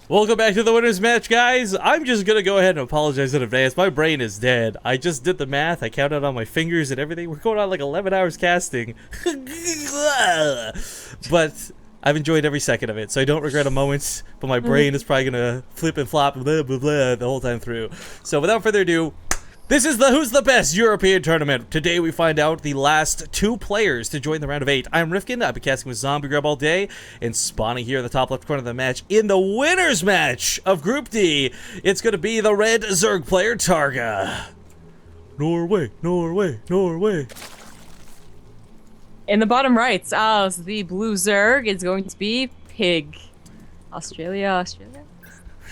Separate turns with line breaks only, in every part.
Welcome back to the winners match, guys. I'm just gonna go ahead and apologize in advance. My brain is dead. I just did the math. I counted on my fingers and everything. We're going on like 11 hours casting. But I've enjoyed every second of it, so I don't regret a moment. But my brain is probably gonna flip and flop blah, blah, blah, the whole time through. So without further ado, this is the Who's the Best European Tournament. Today we find out the last 2 players to join the round of 8. I'm Rifkin, I've been casting with Zombie Grub all day, and spawning here in the top left corner of the match in the winners match of Group D, it's going to be the red Zerg player, Targa. Norway, Norway, Norway.
In the bottom right, the blue Zerg is going to be Pig. Australia, Australia.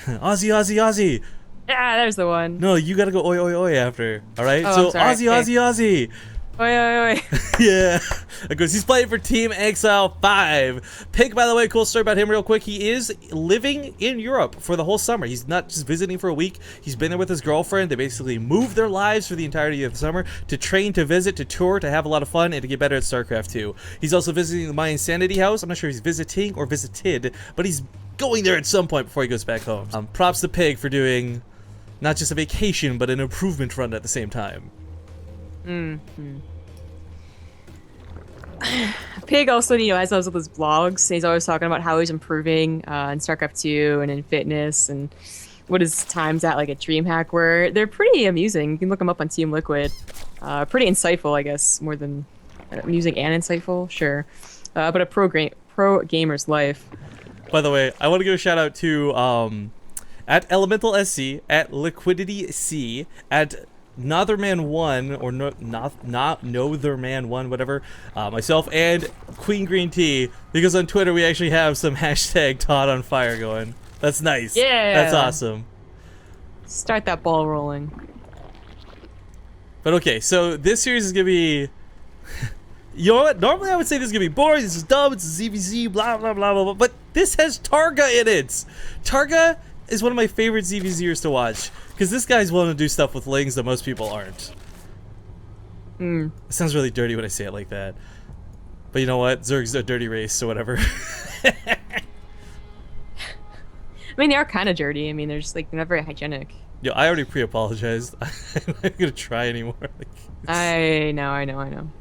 Aussie, Aussie, Aussie.
Yeah, there's the one.
No, you gotta go oi oi oi after. Alright?
Oh,
so
I'm sorry.
Aussie, Aussie, Aussie.
Oi, oi, oi.
Yeah. Because he's playing for Team Exile 5. Pig, by the way, cool story about him real quick. He is living in Europe for the whole summer. He's not just visiting for a week. He's been there with his girlfriend. They basically moved their lives for the entirety of the summer to train, to visit, to tour, to have a lot of fun, and to get better at StarCraft 2. He's also visiting the My Insanity house. I'm not sure if he's visiting or visited, but he's going there at some point before he goes back home. Props to Pig for doing not just a vacation, but an improvement run at the same time.
Pig also, has those his blogs. He's always talking about how he's improving in StarCraft 2 and in fitness and what his time's at, like at DreamHack, where they're pretty amusing. You can look them up on Team Liquid. Pretty insightful, I guess, more than amusing and insightful, sure. But a pro gamer's life.
By the way, I want to give a shout out to at Elemental SC, at Liquidity C, at Notherman1 or not Notherman1, whatever, myself and Queen Green Tea, because on Twitter we actually have some hashtag Todd on Fire going. That's nice.
Yeah,
that's awesome.
Start that ball rolling.
But okay, so this series is gonna be. You know what? Normally I would say this is gonna be boring. This is dumb. It's ZVZ. Blah blah blah blah blah. But this has Targa in it. Targa is one of my favorite ZVZers to watch, because this guy's willing to do stuff with lings that most people aren't. It sounds really dirty when I say it like that. But you know what? Zerg's a dirty race, so whatever.
I mean, they are kind of dirty. I mean, they're just like, they're not very hygienic.
Yo, I already pre-apologized. I'm not gonna try anymore.
I know.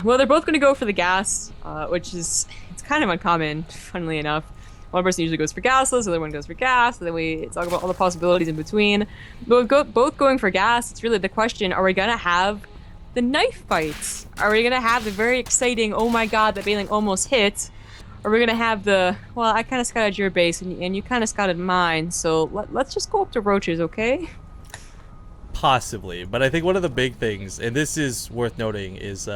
Well, they're both gonna go for the gas, which is, it's kind of uncommon, funnily enough. One person usually goes for gasless, the other one goes for gas, and then we talk about all the possibilities in between. But both going for gas, it's really the question, are we gonna have the knife fights? Are we gonna have the very exciting, oh my god, that Bailing almost hit? Or are we gonna have the, well, I kind of scouted your base, and you kind of scouted mine, so let's just go up to roaches, okay?
Possibly, but I think one of the big things, and this is worth noting, is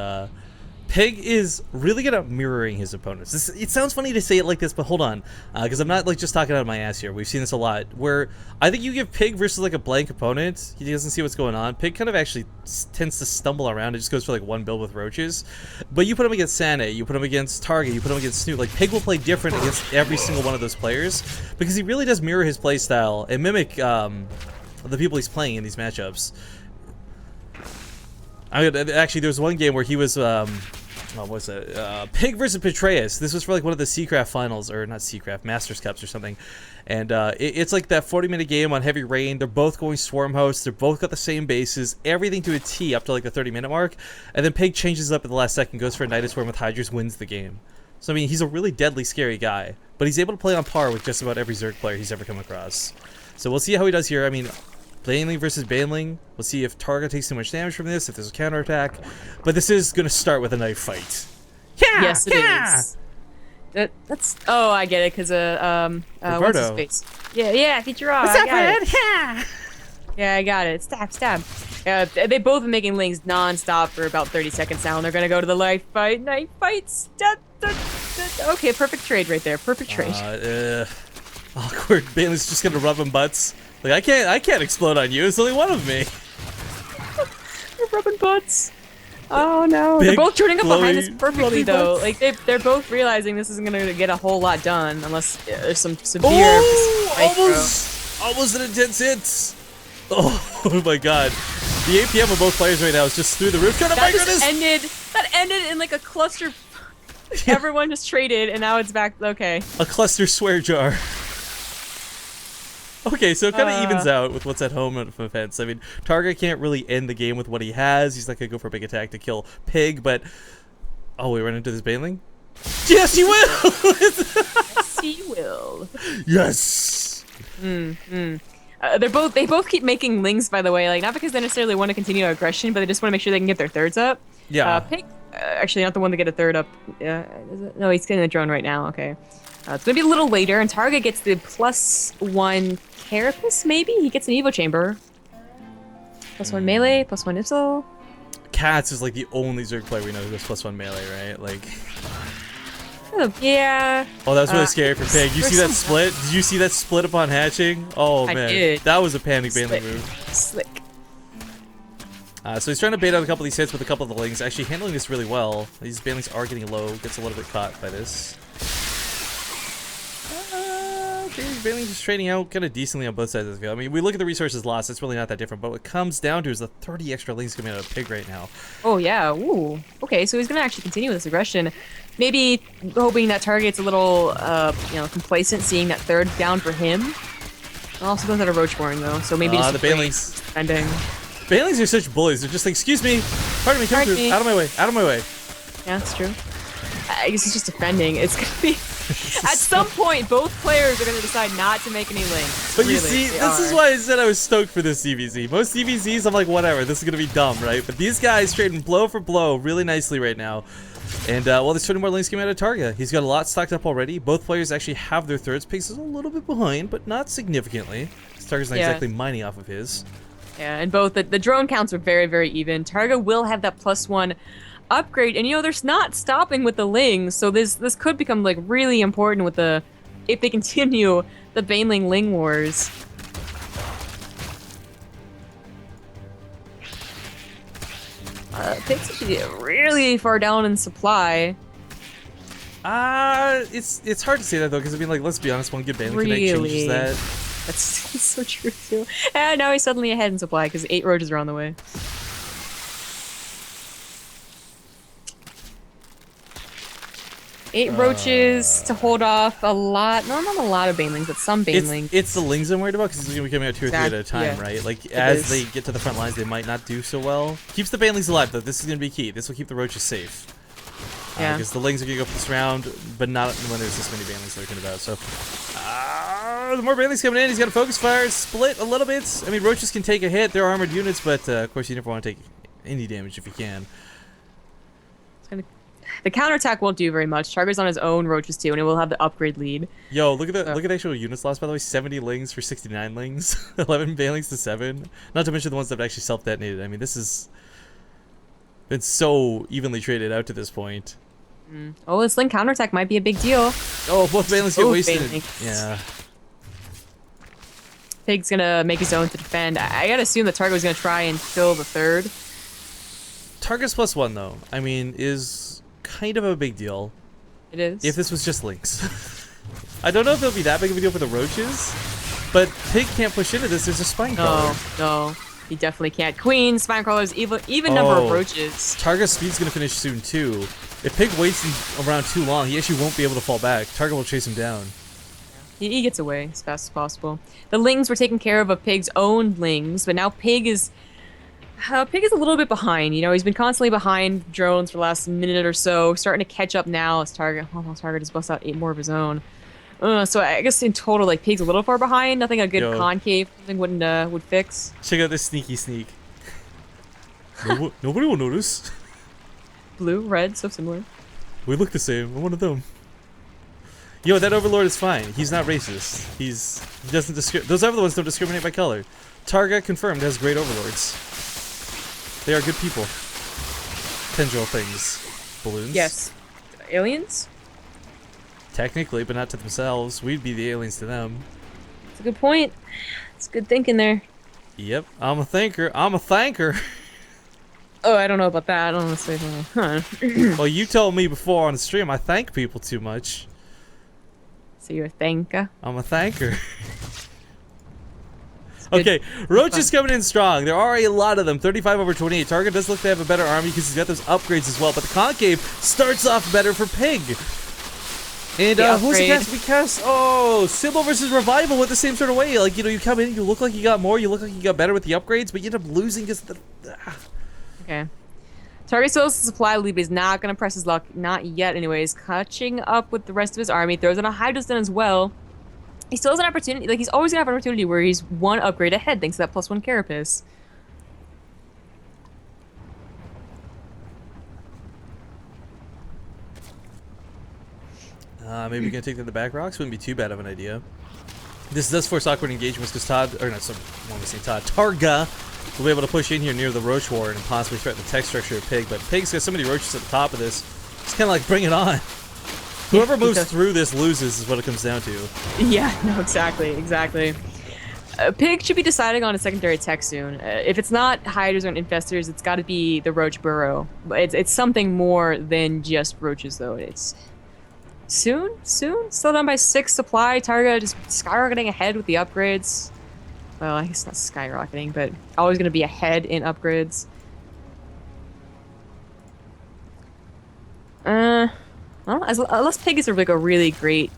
Pig is really good at mirroring his opponents. It sounds funny to say it like this, but hold on, because I'm not like just talking out of my ass here. We've seen this a lot, where I think you give Pig versus like a blank opponent, he doesn't see what's going on. Pig kind of actually tends to stumble around. It just goes for like one build with roaches. But you put him against Sane, you put him against Targa, you put him against Snoot. Like Pig will play different against every single one of those players, because he really does mirror his playstyle and mimic the people he's playing in these matchups. Actually, there was one game where he was what was it? Pig versus Petraeus. This was for like one of the Seacraft finals, or not Seacraft, Masters Cups or something. And it's like that 40-minute game on Heavy Rain. They're both going Swarm Host. They're both got the same bases. Everything to a T up to like the 30-minute mark. And then Pig changes up at the last second, goes for a Nidus Swarm with Hydras, wins the game. So I mean, he's a really deadly, scary guy. But he's able to play on par with just about every Zerg player he's ever come across. So we'll see how he does here. I mean, Baneling versus Baneling. We'll see if Targa takes too much damage from this, if there's a counterattack. But this is going to start with a knife fight. Yeah,
yes, it is. That's, oh, I get it, because what's his face? Yeah, Futurama.
What's up, man?
Yeah, I got it. Stab. They both been making lings non-stop for about 30 seconds now, and they're going to go to the knife fight. Okay, perfect trade right there. Perfect trade.
Awkward. Bailey's just going to rub him butts. Like, I can't explode on you. It's only one of me.
We're rubbing butts. Oh no. They're both turning up behind us perfectly though. Like they're both realizing this isn't gonna get a whole lot done unless there's some severe
almost an intense hit. Oh my god. The APM of both players right now is just through the roof.
That ended in like a cluster. Everyone just traded and now it's back. Okay.
A cluster swear jar. Okay, so it kind of evens out with what's at home of offense. I mean, Targa can't really end the game with what he has. He's not going to go for a big attack to kill Pig, but... Oh, we run into this Baneling? Yes, he will!
Yes, he will.
Yes!
They both keep making lings, by the way. Like, not because they necessarily want to continue aggression, but they just want to make sure they can get their thirds up.
Yeah.
Pig, actually, not the one to get a third up. Is it? No, he's getting the drone right now. Okay. It's going to be a little later, and Targa gets the +1 Carapace, maybe? He gets an Evo Chamber. +1 melee, +1 missile.
Katz is like the only Zerg player we know who goes +1 melee, right? Like...
Yeah.
Oh, that was really scary for Pig. You see that split? Did you see that split upon hatching? Oh, man.
I did.
That was a panic Baneling move.
Slick.
So he's trying to bait out a couple of these hits with a couple of the lings. Actually handling this really well. These Banelings are getting low. Gets a little bit caught by this. Baneling is trading out kind of decently on both sides of the field. I mean, we look at the resources lost, it's really not that different, but what it comes down to is the 30 extra lings coming out of Pig right now.
Oh, yeah. Ooh. Okay, so he's going to actually continue with this aggression. Maybe hoping that Target's a little, complacent, seeing that third down for him. Also goes out of Roachborn, though, so maybe just
the Banelings.
defending.
Banelings are such bullies. They're just like, excuse me, pardon me, come through, out of my way, out of my way.
Yeah, that's true. I guess he's just defending. It's going to be... At some point, both players are going to decide not to make any links.
But you see, this is why I said I was stoked for this CVZ. Most CVZs, I'm like, whatever, this is going to be dumb, right? But these guys trading blow for blow really nicely right now. And, well, there's 20 more links coming out of Targa. He's got a lot stocked up already. Both players actually have their thirds. Pigs is a little bit behind, but not significantly. Targa's not exactly mining off of his.
Yeah, and both the drone counts are very, very even. Targa will have that +1 upgrade, and they're not stopping with the lings, so this could become like really important with if they continue the Baneling Ling wars. Pigs actually really far down in supply.
It's hard to say that though, because I mean, like, let's be honest, one good Baneling connect changes that.
That's so true too. And now he's suddenly ahead in supply because 8 roaches are on the way. Eight roaches to hold off a lot. No, not a lot of banelings, but some banelings.
It's the lings I'm worried about because it's going to be coming out 2 or 3 at a time, right? Like, as they get to the front lines, they might not do so well. Keeps the banelings alive, though. This is going to be key. This will keep the roaches safe. Yeah. Because the lings are going to go for this round, but not when there's this many banelings lurking about. So, the more banelings coming in, he's got a focus fire, split a little bit. I mean, roaches can take a hit. They're armored units, but of course, you never want to take any damage if you can.
The counterattack won't do very much. Targa's on his own roaches too, and it will have the upgrade lead.
Yo, look at that! Look at the actual units lost, by the way. 70 lings for 69 lings, 11 banelings to 7. Not to mention the ones that have actually self-detonated. I mean, this is been so evenly traded out to this point.
Oh, this ling counterattack might be a big deal.
Oh, both banelings get wasted. Yeah.
Pig's gonna make his own to defend. I gotta assume that Targa was gonna try and kill the third.
Targa's +1 though. I mean, is kind of a big deal.
It is.
If this was just links. I don't know if it'll be that big of a deal for the roaches, but Pig can't push into this. There's a spine crawler.
No, he definitely can't. Queen, spine crawlers, even number of roaches.
Targa's speed's gonna finish soon too. If Pig waits around too long, he actually won't be able to fall back. Targa will chase him down.
He gets away as fast as possible. The lings were taken care of Pig's own lings, but now Pig is a little bit behind. You know, he's been constantly behind drones for the last minute or so, starting to catch up now as Targa just busts out 8 more of his own. So I guess in total, like, Pig's a little far behind. Nothing a good concave thing would fix.
Check out this sneaky sneak. Nobody will notice.
Blue, red, so similar.
We look the same. I'm one of them. Yo, that Overlord is fine. He's not racist. He doesn't those other ones don't discriminate by color. Targa confirmed has great Overlords. They are good people. Tendril things. Balloons?
Yes. Aliens?
Technically, but not to themselves. We'd be the aliens to them.
That's a good point. It's good thinking there.
Yep. I'm a thinker. I'm a thanker.
Oh, I don't know about that. I don't want to say that.
Well, you told me before on the stream I thank people too much.
So you're a thanker?
I'm a thanker. Okay, Roach is coming in strong. There are a lot of them. 35 over 28. Targa does look to have a better army because he's got those upgrades as well. But the concave starts off better for Pig. And
the
who's the
upgrade.
cast? We cast Sybil versus Revival with the same sort of way. Like, you know, you come in, you look like you got more, you look like you got better with the upgrades, but you end up losing because the.
Okay. Targa still has the supply lead, but he's not gonna press his luck. Not yet, anyways. Catching up with the rest of his army. Throws in a Hydra Stun as well. He still has an opportunity. Like, he's always gonna have an opportunity where he's one upgrade ahead thanks to that +1 Carapace.
Maybe we can take to the back rocks. Wouldn't be too bad of an idea. This does force awkward engagements because Todd, or not, what am I saying, Todd? Targa will be able to push in here near the Roach Ward and possibly threaten the tech structure of Pig. But Pig's got so many roaches at the top of this. It's kind of like, bring it on. Whoever moves through this loses is what it comes down to.
Yeah, no, exactly. Pig should be deciding on a secondary tech soon. If it's not Hydras or Infestors, it's got to be the Roach Burrow. It's something more than just roaches, though. It's soon. Still down by 6 supply. Targa just skyrocketing ahead with the upgrades. Well, I guess not skyrocketing, but always going to be ahead in upgrades. Well, unless Pig is like a really great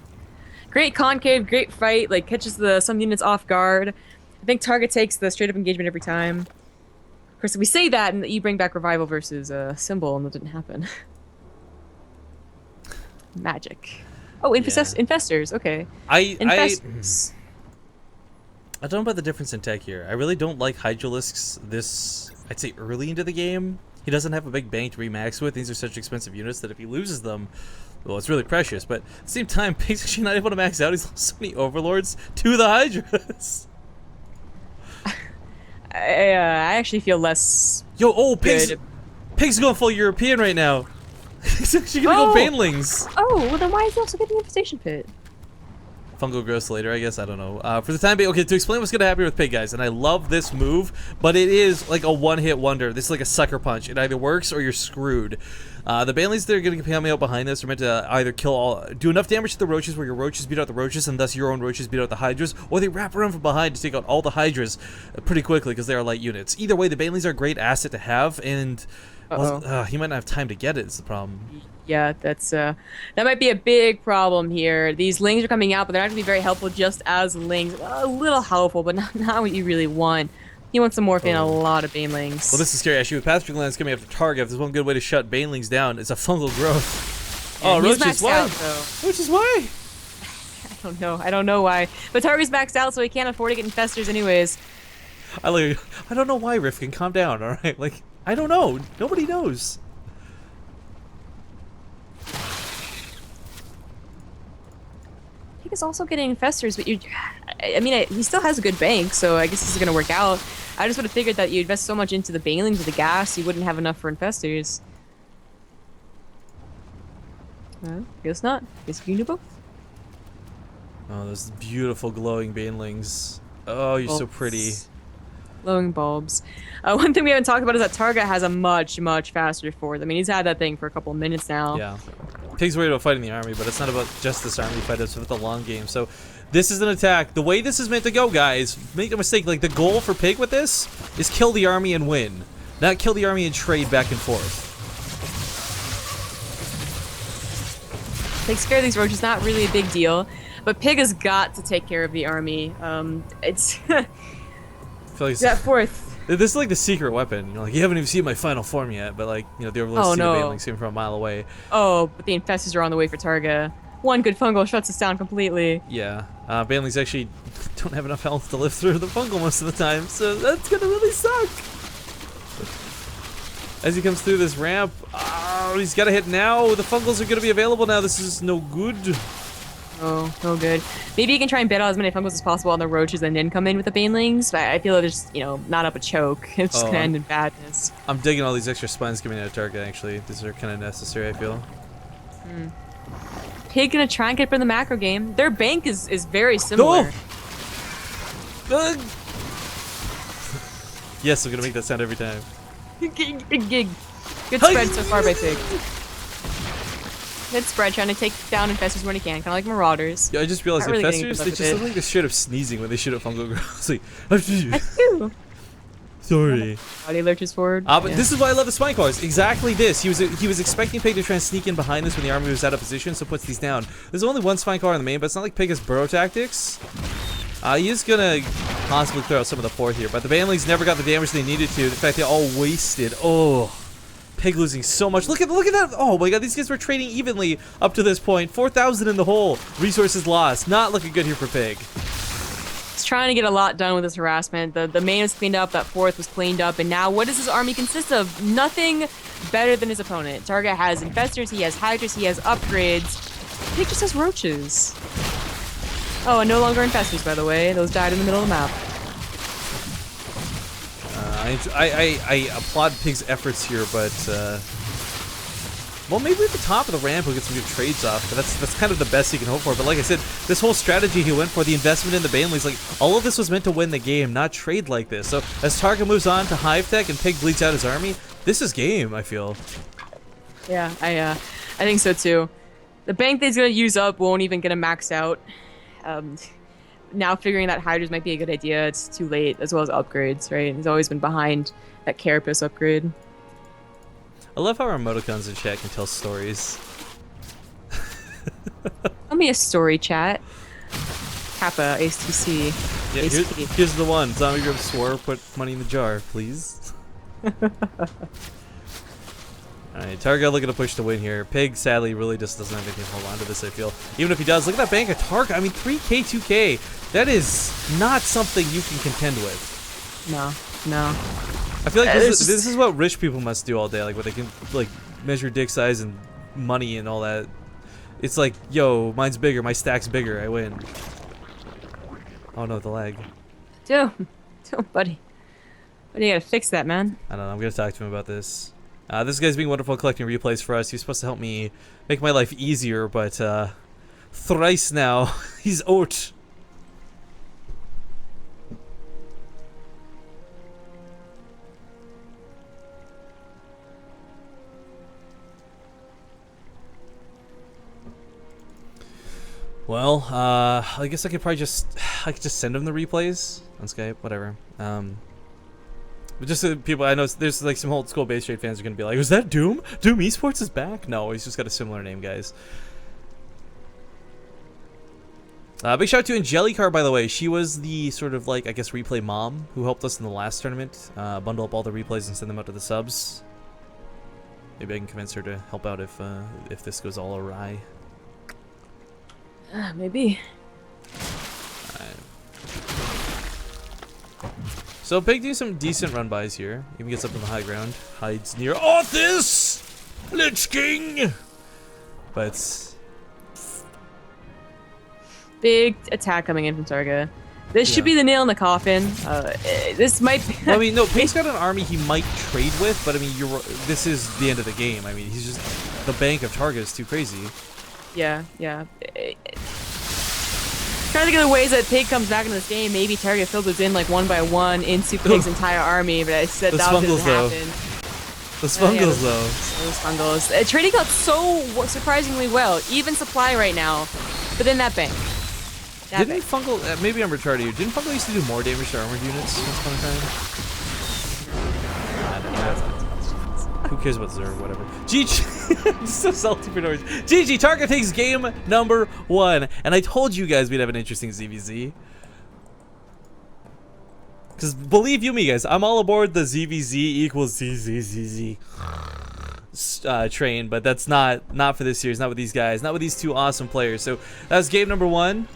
concave, great fight, like catches some units off guard. I think Targa takes the straight up engagement every time. Of course, if we say that and you bring back Revival versus Symbol, and that didn't happen. Magic. Oh, Infestors. Okay. Infestors.
I don't know about the difference in tech here. I really don't like Hydralisks this, I'd say, early into the game. He doesn't have a big bank to remax with. These are such expensive units that if he loses them, well, it's really precious. But at the same time, Pig's actually not able to max out. He's lost so many Overlords to the Hydras.
I actually feel less.
Yo, Pig's going full European right now. He's actually gonna go Banelings.
Oh, well then why is he also getting Infestation Pit?
Fungal growth later, I guess. I don't know. For the time being, okay, to explain what's going to happen with Pig, guys, and I love this move, but it is like a one-hit wonder. This is like a sucker punch. It either works or you're screwed. The Banelings that are going to be coming out behind this are meant to either do enough damage to the Roaches where your Roaches beat out the Roaches, and thus your own Roaches beat out the Hydras, or they wrap around from behind to take out all the Hydras pretty quickly because they are light units. Either way, the Banelings are a great asset to have, and well, he might not have time to get it, is the problem.
Yeah, that might be a big problem here. These lings are coming out, but they're not going to be very helpful just as lings. A little helpful, but not what you really want. You want some morphine and a lot of banelings.
Well, this is scary. Actually, with Pathfinder Lands coming after Targa, if there's one good way to shut banelings down, it's a fungal growth.
Yeah,
Roaches, why? Roaches, why?
I don't know why. But Targa's maxed out, so he can't afford to get Infestors anyways.
I don't know why, Rifkin. Calm down, all right? Like, I don't know. Nobody knows.
Is also getting Infestors, but he still has a good bank, so I guess this is gonna work out. I just would have figured that you invest so much into the banelings or the gas, you wouldn't have enough for Infestors. Guess not. Guess you can do both.
Oh, those beautiful glowing banelings. Oh, you're so pretty.
Glowing bulbs. One thing we haven't talked about is that Targa has a much faster fourth. I mean, he's had that thing for a couple of minutes now.
Yeah. Pig's worried about fighting the army, but it's not about just this army fight, it's about the long game. So this is an attack. The way this is meant to go, guys, make no mistake, like the goal for Pig with this is kill the army and win, not kill the army and trade back and forth.
Like, scare these roaches, not really a big deal, but Pig has got to take care of the army. It's
I feel like
that fourth.
This is like the secret weapon. You know, like, you haven't even seen my final form yet, but like, you know, the Overlords see the banelings came from a mile away.
Oh, but the Infestors are on the way for Targa. One good fungal shuts us down completely.
Yeah, banelings actually don't have enough health to live through the fungal most of the time, so that's gonna really suck. As he comes through this ramp, oh, he's got to hit now. The fungals are gonna be available now. This is no good.
Oh, no good. Maybe you can try and bait out as many fungals as possible on the roaches and then come in with the banelings, but I feel like there's, not up a choke. It's just gonna end in badness.
I'm digging all these extra spines coming out of Targa, actually. These are kind of necessary, I feel.
Pig gonna try and get for the macro game. Their bank is very similar.
Oh! Yes, I'm gonna make that sound every time.
Good spread so far by Pig. Good spread, trying to take down Infestors when he can, kind of like Marauders.
Yeah, I just realized Infestors, they just look like they're straight up sneezing when they shoot at fungal growth. Like,
I do.
Sorry.
Body lurches forward.
But
Yeah.
this is why I love the spine cars. Exactly this. He was expecting Pig to try and sneak in behind this when the army was out of position, so puts these down. There's only one spine car in the main, but it's not like Pig has burrow tactics. He is gonna possibly clear out some of the fourth here, but the Banelings never got the damage they needed to. In fact, they all wasted. Oh, Pig losing so much. Look at that. Oh my god, these guys were trading evenly up to this point. 4,000 in the hole. Resources lost. Not looking good here for Pig.
He's trying to get a lot done with this harassment. The main was cleaned up, that fourth was cleaned up, and now what does his army consist of? Nothing better than his opponent. Targa has infestors, he has hydras, he has upgrades. Pig just has roaches. Oh, and no longer infestors, by the way. Those died in the middle of the map.
I applaud Pig's efforts here, but well, maybe at the top of the ramp we'll get some good trades off. But that's kind of the best he can hope for. But like I said, this whole strategy he went for, the investment in the Banelings, like all of this was meant to win the game, not trade like this. So as Targa moves on to Hive Tech and Pig bleeds out his army, this is game, I feel.
Yeah, I think so too. The bank that he's gonna use up won't even get him maxed out. Now figuring that hydras might be a good idea, it's too late, as well as upgrades, right? He's always been behind that Carapace upgrade.
I love how our emoticons in chat can tell stories.
Tell me a story, chat. Kappa, ASTC.
Yeah, here's the one. Zombie Grip swore, put money in the jar, please. Alright, Targa looking to push to win here. Pig, sadly, really just doesn't have anything to hold on to this, I feel. Even if he does, look at that bank of Targa. I mean, 3k, 2k. That is not something you can contend with.
No.
I feel like this is what rich people must do all day, like where they can like measure dick size and money and all that. It's like, yo, mine's bigger, my stack's bigger, I win. Oh no, the lag.
Dude, buddy. Buddy, you gotta fix that, man.
I don't know, I'm gonna talk to him about this. This guy's being wonderful collecting replays for us. He's supposed to help me make my life easier, but thrice now, he's out. Well, I guess I could probably just send him the replays on Skype, whatever. But just so people, I know there's like some old school base trade fans are gonna be like, "Was that Doom? Doom Esports is back?" No, he's just got a similar name, guys. Big shout out to Angelicar, by the way. She was the sort of like, I guess, replay mom who helped us in the last tournament bundle up all the replays and send them out to the subs. Maybe I can convince her to help out if this goes all awry.
Maybe.
So Pig doing some decent run bys here. Even gets up on the high ground. Hides near Arthas! Lich King! But
Big attack coming in from Targa. This should be the nail in the coffin. This might be
well, I mean, no, Pig's got an army he might trade with, but I mean, this is the end of the game. I mean, he's just, the bank of Targa is too crazy.
Yeah. Trying to think of the ways that Pig comes back into this game. Maybe Targa filters in like one by one into Pig's entire army, but I said that doesn't happen.
Those fungals, though.
Those fungals. Trading out so surprisingly well. Even supply right now, but in that bank.
Didn't Fungal, maybe I'm retarded here, didn't Fungal used to do more damage to armored units once upon a time? I don't know. Who cares about Zerg, whatever. GG! I'm so salty for no reason. GG, Targa takes game number 1. And I told you guys we'd have an interesting ZVZ. Because believe you me, guys, I'm all aboard the ZVZ equals ZZZZ train, but that's not for this series, not with these guys, not with these two awesome players. So that was game number 1.